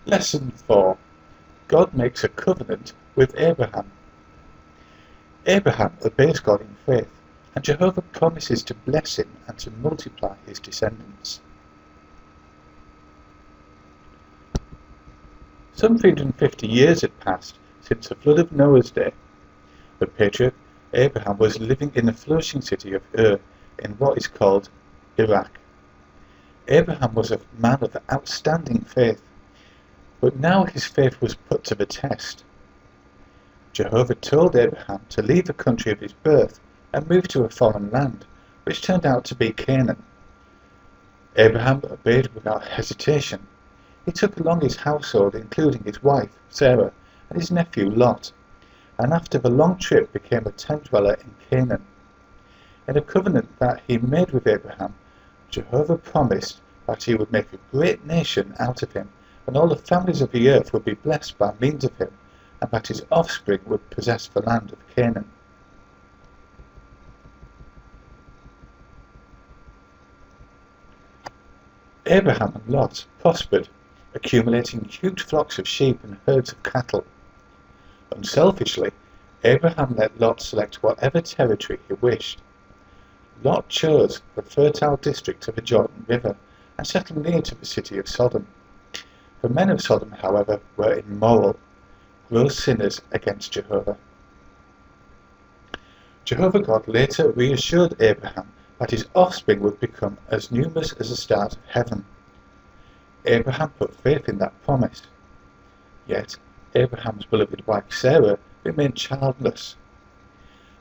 Lesson 4. God makes a covenant with Abraham. Abraham obeys God in faith, and Jehovah promises to bless him and to multiply his descendants. Some 350 years had passed since the flood of Noah's day. The patriarch Abraham was living in the flourishing city of Ur in what is called Iraq. Abraham was a man of outstanding faith, but now his faith was put to the test. Jehovah told Abraham to leave the country of his birth and move to a foreign land, which turned out to be Canaan. Abraham obeyed without hesitation. He took along his household, including his wife, Sarah, and his nephew, Lot, and after the long trip became a tent dweller in Canaan. In a covenant that he made with Abraham, Jehovah promised that he would make a great nation out of him, and all the families of the earth would be blessed by means of him, and that his offspring would possess the land of Canaan. Abraham and Lot prospered, accumulating huge flocks of sheep and herds of cattle. Unselfishly, Abraham let Lot select whatever territory he wished. Lot chose the fertile district of the Jordan River and settled near to the city of Sodom. The men of Sodom, however, were immoral, gross sinners against Jehovah. Jehovah God later reassured Abraham that his offspring would become as numerous as the stars of heaven. Abraham put faith in that promise. Yet, Abraham's beloved wife Sarah remained childless.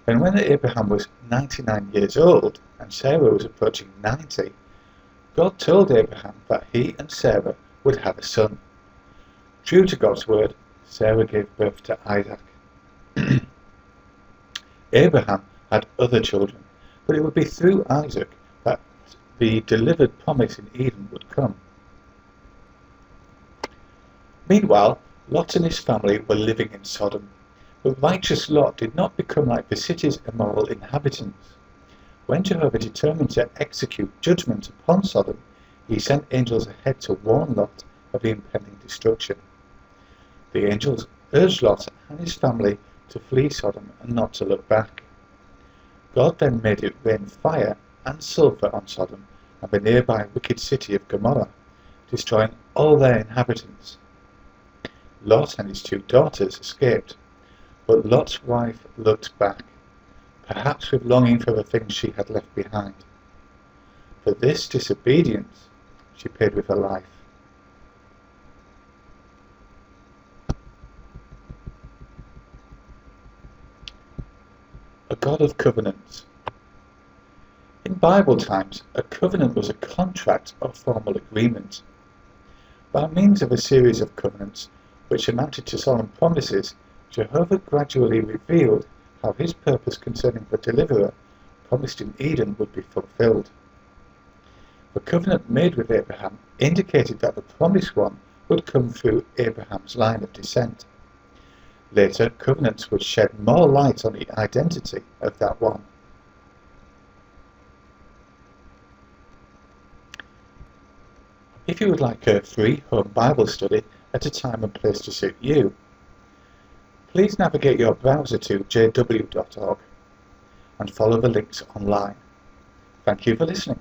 And when Abraham was 99 years old and Sarah was approaching 90, God told Abraham that he and Sarah would have a son. True to God's word, Sarah gave birth to Isaac. Abraham had other children, but it would be through Isaac that the delivered promise in Eden would come. Meanwhile, Lot and his family were living in Sodom. But righteous Lot did not become like the city's immoral inhabitants. When Jehovah determined to execute judgment upon Sodom, he sent angels ahead to warn Lot of the impending destruction. The angels urged Lot and his family to flee Sodom and not to look back. God then made it rain fire and sulphur on Sodom and the nearby wicked city of Gomorrah, destroying all their inhabitants. Lot and his two daughters escaped, but Lot's wife looked back, perhaps with longing for the things she had left behind. For this disobedience she paid with her life. A God of covenants. In Bible times, a covenant was a contract or formal agreement. By means of a series of covenants, which amounted to solemn promises, Jehovah gradually revealed how his purpose concerning the deliverer promised in Eden would be fulfilled. The covenant made with Abraham indicated that the promised one would come through Abraham's line of descent. Later, covenants would shed more light on the identity of that one. If you would like a free home Bible study at a time and place to suit you, please navigate your browser to jw.org and follow the links online. Thank you for listening.